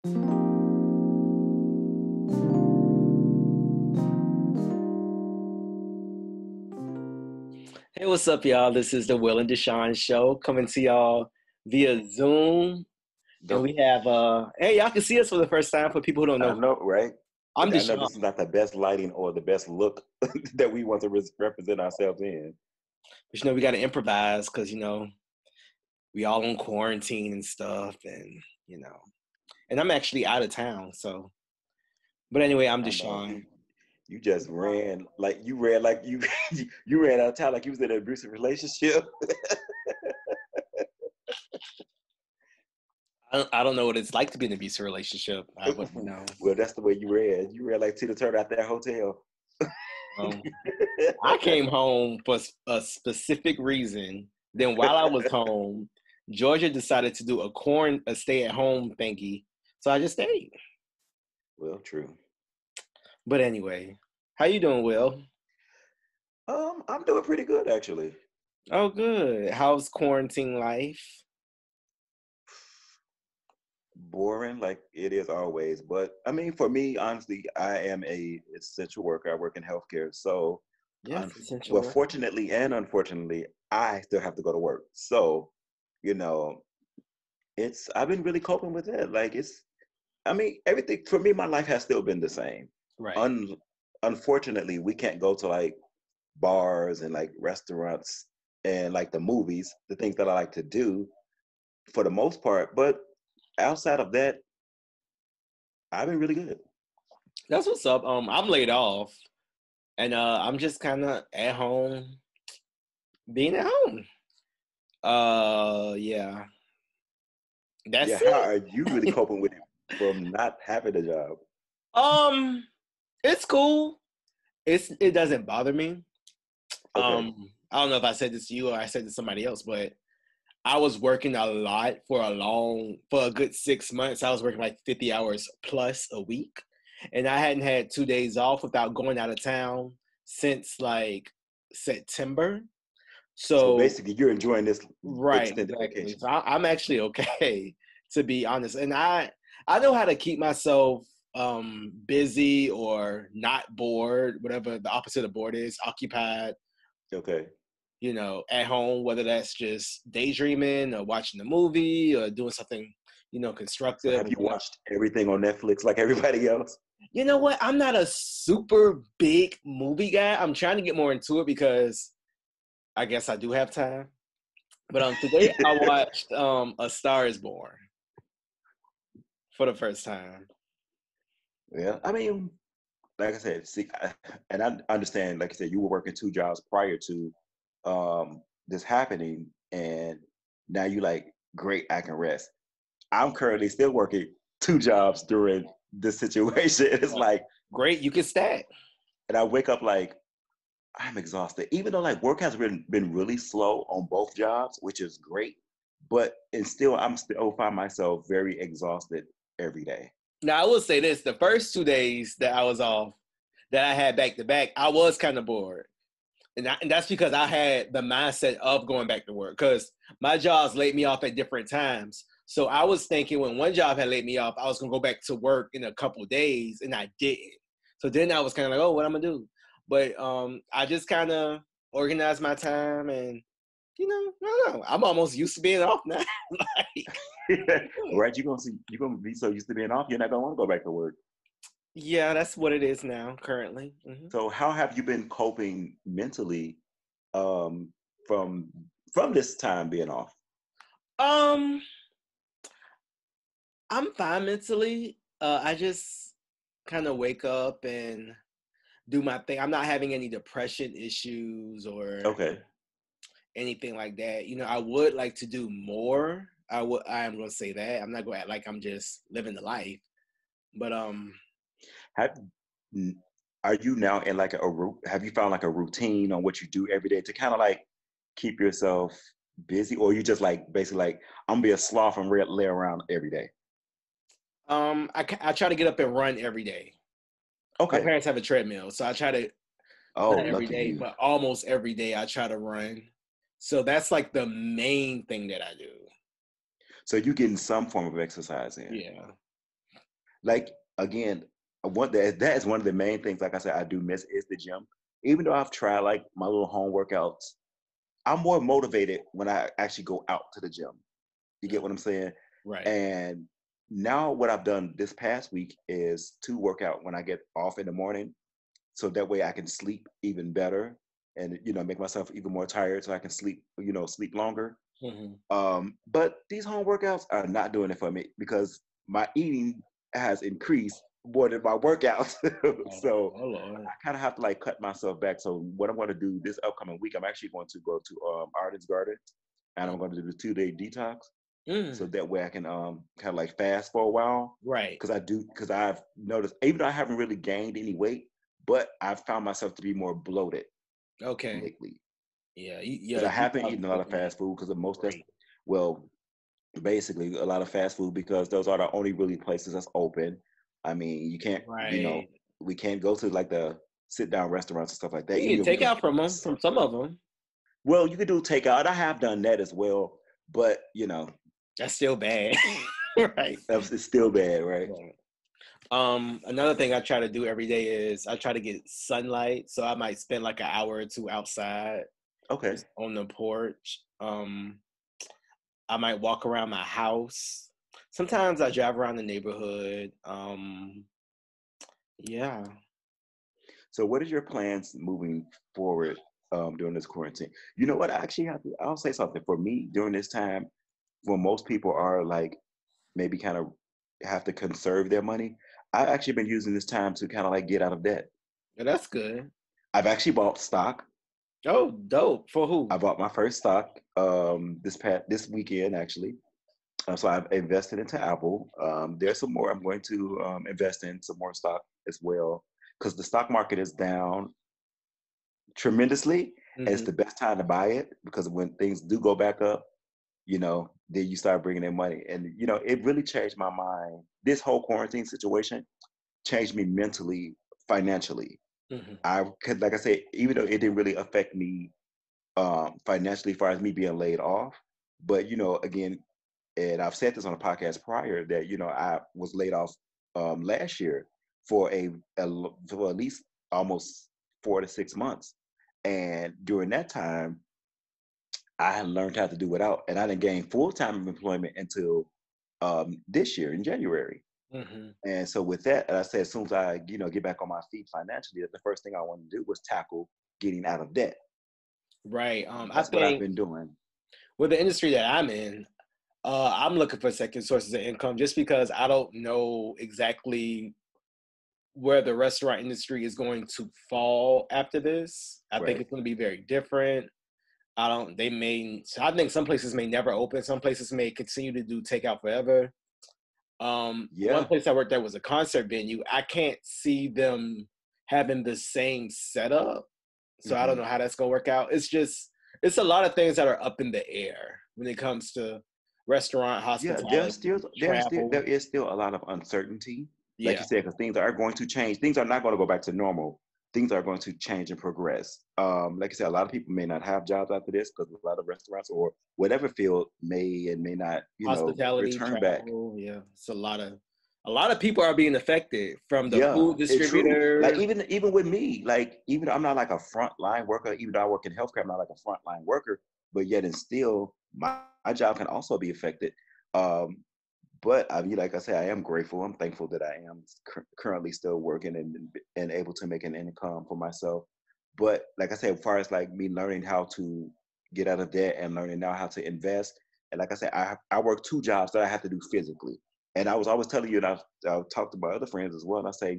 Hey, what's up, y'all? This is the Will and DeShaun show coming to y'all via Zoom. And Don't we have hey, y'all can see us for the first time for people who don't I know. know, right? I'm I know DeShaun. this is not the best lighting or the best look that we want to represent ourselves in. But we gotta improvise because we all on quarantine and stuff, and and I'm actually out of town, so but anyway, I'm I know DeShaun. you just ran like you you ran out of town like you was in an abusive relationship. I don't know what it's like to be in an abusive relationship. I wouldn't know. Well, that's the way you ran. You ran like Tina Turner out that hotel. Um, I came home for a specific reason. Then while I was home, Georgia decided to do a stay at home thingy. So I just stayed. Well, true. But anyway, how you doing, Will? I'm doing pretty good actually. Oh, good. How's quarantine life? Boring like it is always, but I mean, for me, honestly, I am a essential worker. I work in healthcare, so Yes, essential well, work. fortunately and unfortunately, I still have to go to work. So, you know, it's I've been really coping with it. I mean, everything for me, my life has still been the same. Right. Un, Unfortunately, we can't go to like bars and like restaurants and like the movies, the things that I like to do for the most part. But outside of that, I've been really good. That's what's up. I'm laid off and I'm just kind of at home, being at home. Yeah. Yeah, That's how are it. you really coping with it from not having a job? Um, it's cool. It doesn't bother me. Okay. I don't know if I said this to you or I said to somebody else, but I was working a lot for a good 6 months. I was working like 50 hours plus a week. And I hadn't had 2 days off without going out of town since like September. So So, basically, you're enjoying this right, extended exactly. vacation. So I'm actually okay, to be honest. And I know how to keep myself busy or not bored, whatever the opposite of bored is, occupied, Okay. at home, whether that's just daydreaming or watching a movie or doing something, So constructive. have you watched everything on Netflix like everybody else? You know what? I'm not a super big movie guy. I'm trying to get more into it because I guess I do have time. But today I watched A Star Is Born for the first time. Yeah, I mean, like I said, and I understand, like I said, you were working two jobs prior to this happening, and now you like, great, I can rest. I'm currently still working two jobs during this situation. It's like, Great, you can stack. and I wake up like, I'm exhausted, even though like work has been really slow on both jobs, which is great. But and still, I'm still find myself very exhausted every day. Now I will say this: the first 2 days that I was off, that I had back to back, I was kind of bored. And that's because I had the mindset of going back to work because my jobs laid me off at different times. So I was thinking when one job had laid me off, I was going to go back to work in a couple of days, and I didn't. So then I was kind of like, oh, what I'm going to do? But I just kind of organized my time and, I don't know. I'm almost used to being off now. Like, Right? You're gonna be so used to being off, you're not gonna want to go back to work. yeah, that's what it is now currently. So how have you been coping mentally um, from this time being off? Um, I'm fine mentally. I just kind of wake up and do my thing. I'm not having any depression issues or Okay. anything like that. I would like to do more. I am gonna say that. I'm not gonna act like I'm just living the life. But Have are you now in like have you found like a routine on what you do every day to kind of like keep yourself busy, or you just like basically like, I'm gonna be a sloth and lay around every day? I try to get up and run every day. My Okay. parents have a treadmill, so I try to, Oh, not every lucky day, you. but almost every day I try to run. So that's like the main thing that I do. So you getting some form of exercise in. Yeah. like again, that is one of the main things. Like I said, I do miss is the gym. Even though I've tried like my little home workouts, I'm more motivated when I actually go out to the gym. You get what I'm saying? Right. And now what I've done this past week is to work out when I get off in the morning, so that way I can sleep even better and make myself even more tired so I can sleep longer. But these home workouts are not doing it for me because my eating has increased more than my workouts. So Oh, Lord. I kind of have to like cut myself back. So what I'm going to do this upcoming week, I'm actually going to go to Artist Garden, and I'm going to do the 2-day detox. So that way I can kind of like fast for a while. Right. Because I've noticed, even though I haven't really gained any weight, but I've found myself to be more bloated lately. Yeah. Because I have been eating a lot of fast food because of basically a lot of fast food because those are the only really places that's open. I mean, you can't, Right. we can't go to like the sit down restaurants and stuff like that. You can take out from them, from some of them. Well, you can do takeout. I have done that as well, but that's still bad. Right. It's still bad, right? Another thing I try to do every day is I try to get sunlight. So I might spend like an hour or two outside. Okay. Just on the porch. I might walk around my house. Sometimes I drive around the neighborhood. Yeah. So what is your plans moving forward during this quarantine? You know what? I'll say something. For me, during this time, when most people are like maybe kind of have to conserve their money, I've actually been using this time to kind of like get out of debt. Yeah, that's good. I've actually bought stock. Oh, dope. For who? I bought my first stock this weekend actually. So I've invested into Apple. There's some more. I'm going to invest in some more stock as well because the stock market is down tremendously. And it's the best time to buy it because when things do go back up, then you start bringing in money. And, it really changed my mind. This whole quarantine situation changed me mentally, financially. Like I said, even though it didn't really affect me financially as far as me being laid off, but, again, and I've said this on a podcast prior that, I was laid off last year for for at least almost 4 to 6 months. And during that time, I had learned how to do without, and I didn't gain full-time employment until this year in January. And so with that, I said, as soon as I, get back on my feet financially, the first thing I wanted to do was tackle getting out of debt. Right. That's what I've been doing. With the industry that I'm in, I'm looking for second sources of income just because I don't know exactly where the restaurant industry is going to fall after this. I think it's going to be very different. I think some places may never open. Some places may continue to do takeout forever. One place I worked at was a concert venue. I can't see them having the same setup. So I don't know how that's going to work out. It's a lot of things that are up in the air when it comes to restaurant, hospitality, there is still a lot of uncertainty. Like you said, because things are going to change. Things are not going to go back to normal. Things are going to change and progress. Like I said, a lot of people may not have jobs after this because a lot of restaurants or whatever field may and may not, hospitality, return travel, back. Yeah, it's a lot of people are being affected from the food distributors. Like even with me, like even I'm not like a frontline worker. Even though I work in healthcare, I'm not like a frontline worker. But yet and still, my job can also be affected. But I mean, like I said, I am grateful. I'm thankful that I am currently still working and able to make an income for myself. But like I said, as far as like me learning how to get out of debt and learning now how to invest, and like I said, I work 2 jobs that I have to do physically. And I was always telling you, and I've talked to my other friends as well. And I say,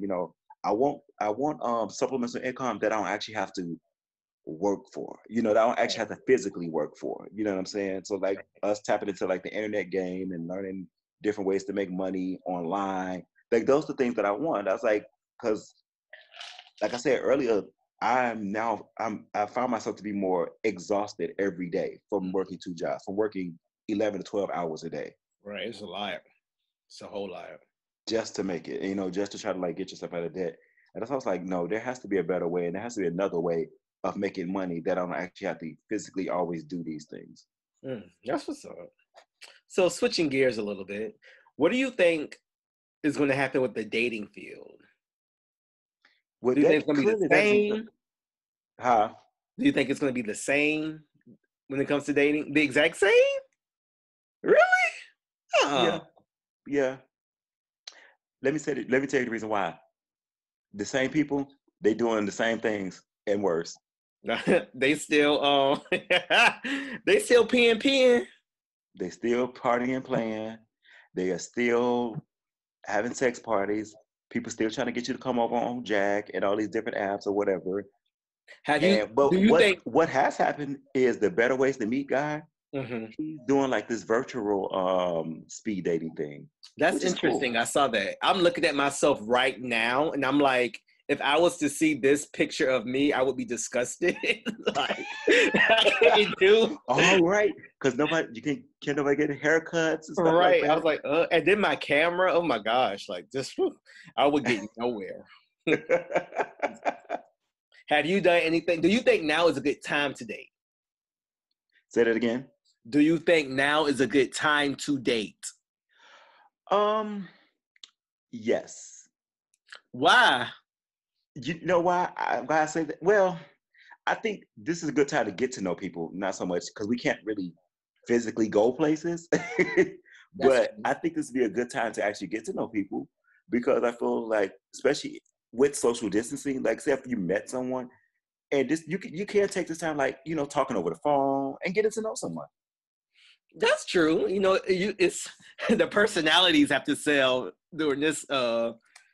I want supplements of income that I don't actually have to work for, that I don't actually have to physically work for. You know what I'm saying? So like us tapping into like the internet game and learning different ways to make money online, like those are the things that I want. I was like, because like I said earlier, I found myself to be more exhausted every day from working 2 jobs, from working 11 to 12 hours a day. Right, it's a lot. It's a whole lot. Just to make it, just to try to like get yourself out of debt. And that's why I was like, no, there has to be a better way, and there has to be another way of making money that I don't actually have to physically always do these things. That's what's up. So switching gears a little bit, what do you think is going to happen with the dating field? Well, Do you think it's that going to be the clearly doesn't. same? Huh? Do you think it's going to be the same when it comes to dating? The exact same? Really? Yeah, Uh-uh. yeah. Let me tell you the reason why. The same people, they doing the same things and worse. They still they still peeing. They still partying and playing. They are still having sex parties. People still trying to get you to come over on Jack and all these different apps or whatever. Have you And do but you think what has happened is the better ways to meet guy. Mhm. He's doing like this virtual speed dating thing, That's which is cool. interesting. I saw that. I'm looking at myself right now and I'm like, if I was to see this picture of me, I would be disgusted. Like I can't do. All right, because nobody can nobody get haircuts and stuff like Right. I was that. like, and then my camera, oh my gosh, like just I would get nowhere. Have you done anything? Do you think now is a good time to date? Say that again. Do you think now is a good time to date? Um, yes. Why? You know why I say that? Well, I think this is a good time to get to know people, not so much because we can't really physically go places. That's But I think this would be a good time to actually get to know people because I feel like, especially with social distancing, like say if you met someone and this you can't take this time like talking over the phone and getting to know someone. That's true. You know, it's the personalities have to sell during this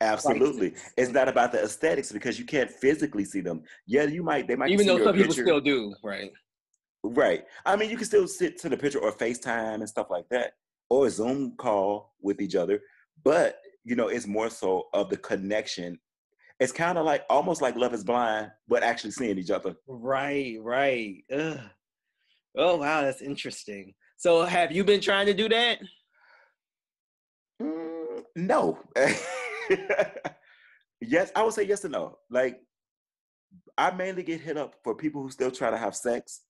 Absolutely. crisis. It's not about the aesthetics because you can't physically see them. Yeah, they might can Even see though your some people picture. still do, right? Right. I mean, you can still sit to the picture or FaceTime and stuff like that, or a Zoom call with each other. But, it's more so of the connection. It's kind of like almost like Love is Blind, but actually seeing each other. Right, right. Ugh. Oh wow, that's interesting. So have you been trying to do that? No. Yes, I would say yes and no. Like, I mainly get hit up for people who still try to have sex.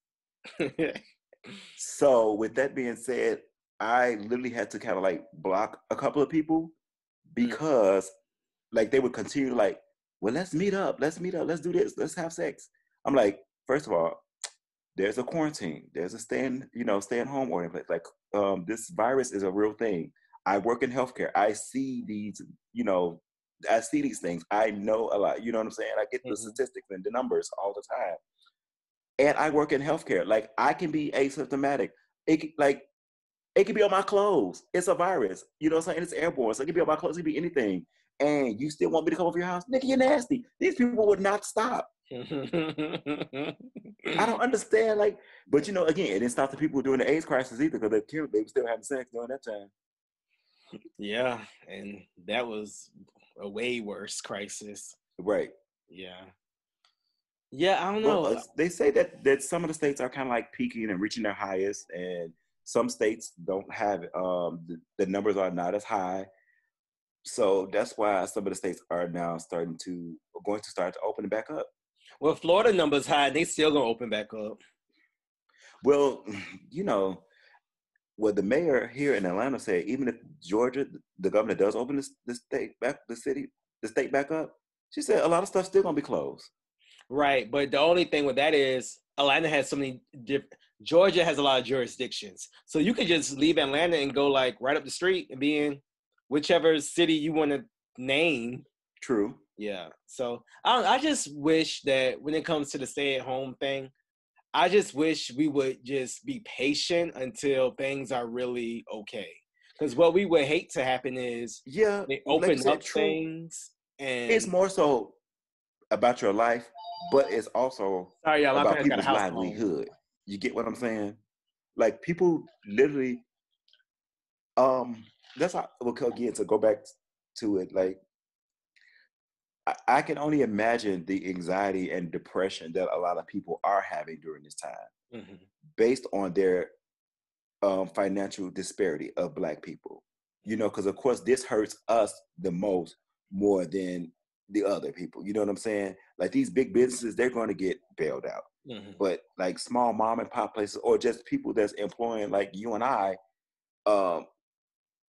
So, with that being said, I literally had to kind of like block a couple of people Mm. because like they would continue like, well, let's meet up, let's do this, let's have sex. I'm like, first of all, there's a quarantine, there's a staying home ordinance. Like, this virus is a real thing. I work in healthcare. You know, I see these things. I know a lot. You know what I'm saying? I get the Mhm. statistics and the numbers all the time. And I work in healthcare. Like, I can be asymptomatic. Like, it could be on my clothes. It's a virus. You know what I'm saying? It's airborne. So it could be on my clothes. It could be anything. And you still want me to come over your house? Nigga, you're nasty. These people would not stop. I don't understand. Like, but again, it didn't stop the people during the AIDS crisis either because they were still having sex during that time. Yeah, and that was a way worse crisis. Right. Yeah. Yeah, I don't Well, know. they say that some of the states are kind of like peaking and reaching their highest, and some states don't have the numbers are not as high. So that's why some of the states are now going to start to open it back up. Well, Florida numbers high, and they still gonna open back up. Well, you know, what the mayor here in Atlanta said, even if Georgia, the governor does open the state back up, she said a lot of stuff's still gonna be closed. Right, but the only thing with that is Atlanta has so many different. Georgia has a lot of jurisdictions, so you could just leave Atlanta and go like right up the street and be in whichever city you want to name. True. Yeah, so I just wish that when it comes to the stay-at-home thing, I just wish we would just be patient until things are really okay. Because what we would hate to happen is Yeah, they like you open said, up true. things It's and more so about your life, but it's also sorry, y'all, my about parents got a people's house phone. livelihood. You get what I'm saying? Like people literally, that's how again to go back to it. Like I can only imagine the anxiety and depression that a lot of people are having during this time, Mm-hmm. based on their financial disparity of Black people. Because of course this hurts us the most more than the other people. You know what I'm saying? Like these big businesses, they're going to get bailed out, Mm-hmm. but like small mom and pop places or just people that's employing like you and I, um,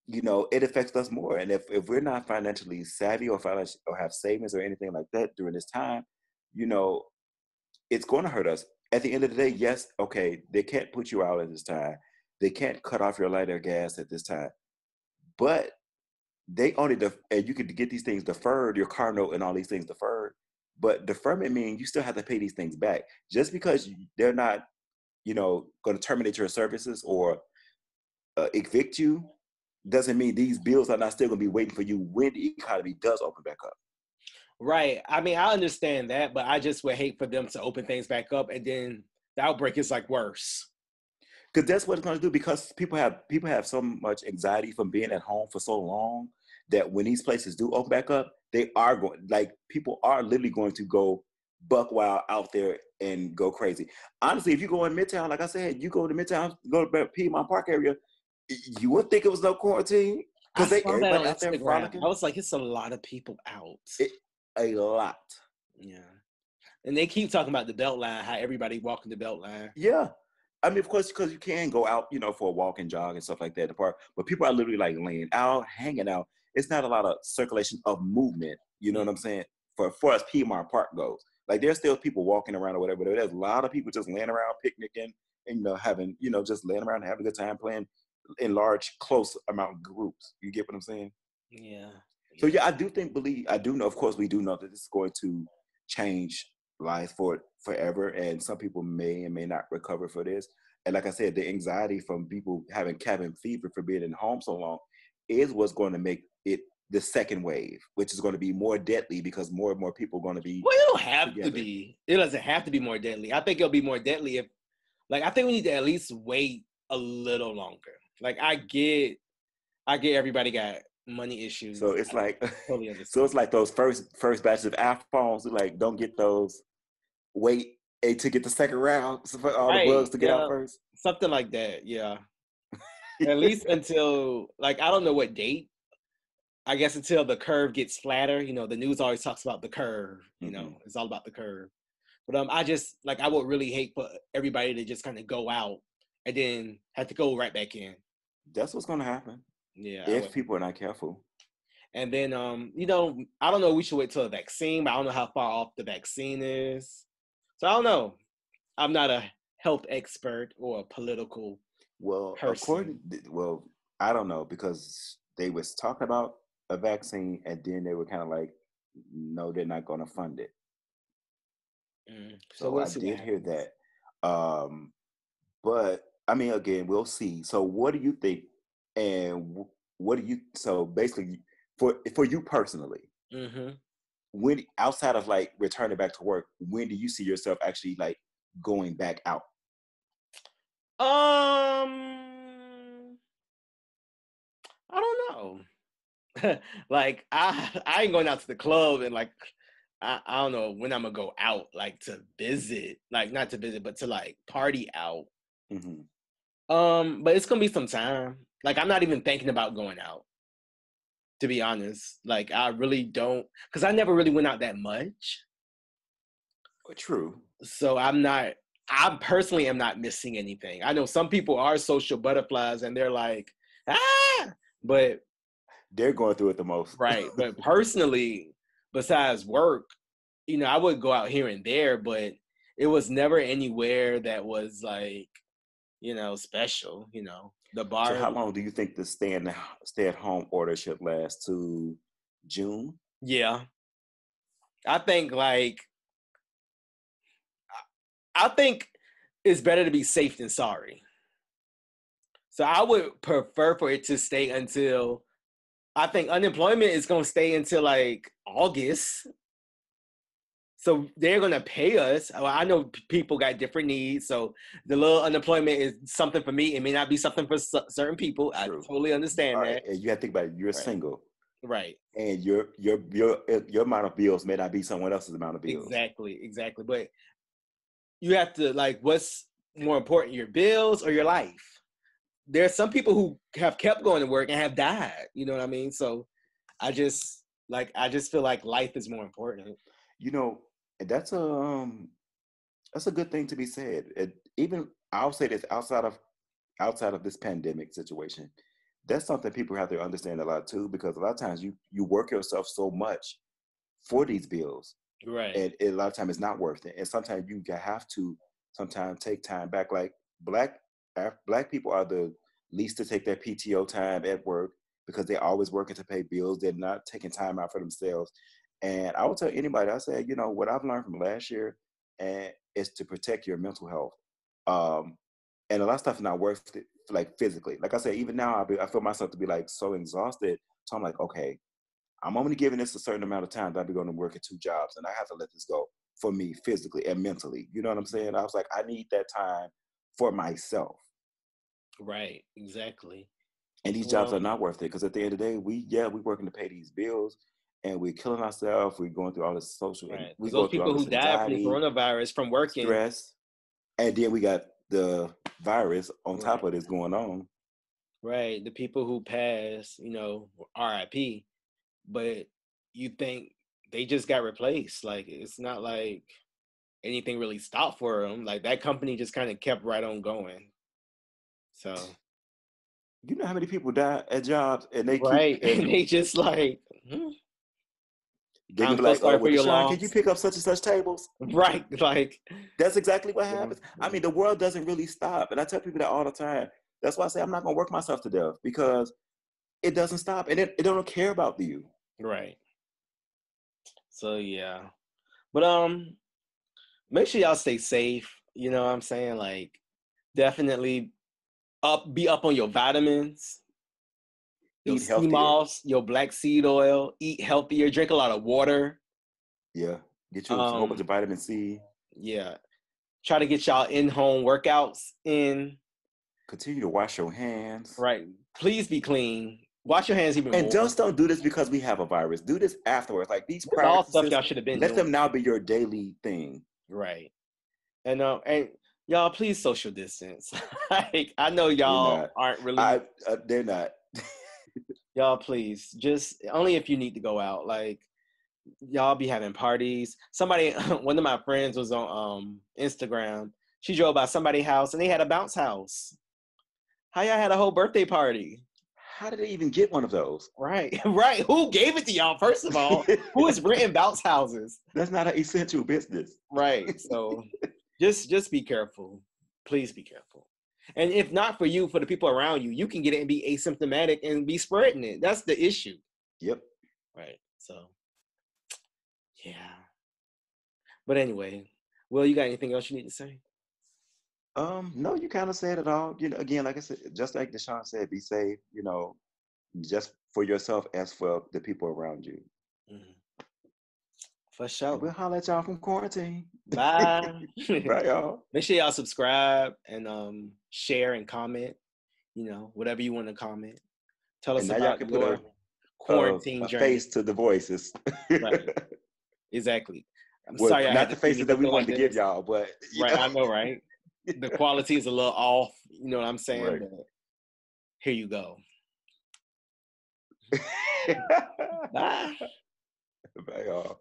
it affects us more. And if we're not financially savvy or financial or have savings or anything like that during this time, you know, it's going to hurt us. At the end of the day, yes, okay, they can't put you out at this time. They can't cut off your light or gas at this time. But they only and you could get these things deferred, your car note and all these things deferred. But deferment means you still have to pay these things back. Just because they're not, going to terminate your services or evict you, doesn't mean these bills are not still going to be waiting for you when the economy does open back up. Right. I mean, I understand that, but I just would hate for them to open things back up and then the outbreak is like worse. Because that's what it's going to do. Because people have so much anxiety from being at home for so long that when these places do open back up, they are going, like, people are literally going to go buck wild out there and go crazy. Honestly, if you go in Midtown, like I said, you go to Midtown, go to Piedmont Park area, you wouldn't think it was no quarantine I because saw that on everybody out there Instagram. frolicking. I was like, it's a lot of people out. A lot. Yeah. And they keep talking about the Beltline, how everybody walking the Beltline. Yeah. I mean, of course, because you can go out, for a walk and jog and stuff like that in the park. But people are literally like laying out, hanging out. It's not a lot of circulation of movement. You know what I'm saying? For as Piedmont Park goes, like there's still people walking around or whatever. But there's a lot of people just laying around, picnicking, and having, just laying around and having a good time playing in large, close amount of groups. You get what I'm saying? Yeah. So yeah, I do know. Of course, we do know that this is going to change lives for forever, and some people may and may not recover for this. And like I said, the anxiety from people having cabin fever for being in home so long is what's going to make it the second wave, which is going to be more deadly because more and more people are going to be. Well, it don't have to be. It doesn't have to be more deadly. I think it'll be more deadly if, I think we need to at least wait a little longer. Like I get everybody got money issues. So it's totally understand. So it's like those first batches of iPhones. Like, don't get those. Wait to get the second round for all the bugs to get out first. Something like that. Yeah. At least until I don't know what date. I guess until the curve gets flatter. The news always talks about the curve. It's all about the curve. But I just I would really hate for everybody to just kind of go out and then have to go right back in. That's what's going to happen. Yeah. If people are not careful. And then, I don't know. We should wait till a vaccine, but I don't know how far off the vaccine is. So I don't know. I'm not a health expert or a political person. I don't know because they was talking about a vaccine and then they were kind of like, no, they're not going to fund it. So I did hear that. But I mean, again, we'll see. So what do you think? And so basically for you personally, when outside of returning back to work, when do you see yourself actually going back out? I don't know. I ain't going out to the club and I don't know when I'm gonna go out to visit, not to visit, but to party out. But it's gonna be some time. I'm not even thinking about going out, to be honest. I really don't, because I never really went out that much. True. So I personally am not missing anything. I know some people are social butterflies and they're but they're going through it the most. Right. But personally, besides work, I would go out here and there, but it was never anywhere that was special, the bar. So how long do you think the stay at home order should last? To June? Yeah. I think I think it's better to be safe than sorry. So I would prefer for it to stay until, I think unemployment is going to stay until August. So they're going to pay us. Well, I know people got different needs. So the little unemployment is something for me. It may not be something for certain people. True. I totally understand that. And you have to think about it. You're single. Right. And your amount of bills may not be someone else's amount of bills. Exactly. But you have to what's more important, your bills or your life? There are some people who have kept going to work and have died. You know what I mean? So I just feel like life is more important. And that's a good thing to be said. Even I'll say this outside of this pandemic situation, that's something people have to understand a lot too, because a lot of times you work yourself so much for these bills, Right. and a lot of times it's not worth it. And sometimes you have to sometimes take time back. Like black people are the least to take their PTO time at work because they're always working to pay bills. They're not taking time out for themselves. And I would tell anybody, I say, what I've learned from last year, and is to protect your mental health. Um, and a lot of stuff is not worth it, like physically. Like I said, even now I feel myself to be like so exhausted. So I'm like, okay, I'm only giving this a certain amount of time that I'll be going to work at 2 jobs, and I have to let this go for me physically and mentally. You know what I'm saying? I was like, I need that time for myself. Right. Exactly. And these jobs Well, are not worth it, because at the end of the day, we working to pay these bills, and we're killing ourselves. We're going through all this social, and right. we Because go those through all people who this died from anxiety, coronavirus from working, stress, and then we got the virus on top right. of this going on. Right. The people who passed, RIP, but you think they just got replaced. Like, it's not like anything really stopped for them. Like, that company just kind of kept right on going. So, You know how many people die at jobs, and they keep, right. And and they just like, they're gonna I'm be so like, sorry for well, your DeShaun, can you loss. pick up such and such tables? Right. Like, That's exactly what yeah. happens. I mean, the world doesn't really stop. And I tell people that all the time. That's why I say I'm not going to work myself to death, because it doesn't stop, and it don't care about you. Right. So, yeah. But, make sure y'all stay safe. You know what I'm saying? Like, definitely be up on your vitamins, your Eat sea healthier. moss, your black seed oil, eat healthier, drink a lot of water. Yeah. Get you a whole bunch Um, of vitamin C. yeah. Try to get y'all in-home workouts in. Continue to wash your hands. Right. Please be clean. Wash your hands even And more. just don't do this because we have a virus. Do this afterwards. Like these That's all stuff practices, y'all should have been let doing. them now be your daily thing. Right. And y'all please social distance. Like, I know They're y'all not. aren't really They're not. y'all please just only if you need to go out. Like, y'all be having parties. Somebody, one of my friends was on Instagram. She drove by somebody's house and they had a bounce house. How y'all had a whole birthday party? How did they even get one of those? Right, right. Who gave it to y'all? First of all, who is renting bounce houses? That's not an essential business. Right. So just be careful. Please be careful. And if not for you, for the people around you, you can get it and be asymptomatic and be spreading it. That's the issue. Yep. Right. So yeah. But anyway, Will, you got anything else you need to say? No, you kind of said it all. Again, like I said, just like DeShaun said, be safe, just for yourself as for the people around you. Mhm. For And sure. we'll holler at y'all from quarantine. Bye. Bye, y'all. Make sure y'all subscribe and share and comment, whatever you want to comment. Tell And us now y'all about can put your a, quarantine a journey. face to the voices. Right. Exactly. I'm Well, sorry I had not to the see me faces that we looking wanted like to give this. y'all, but Right. I know, right? The quality is a little off, you know what I'm saying? right. But here you go. Bye. Bye, y'all.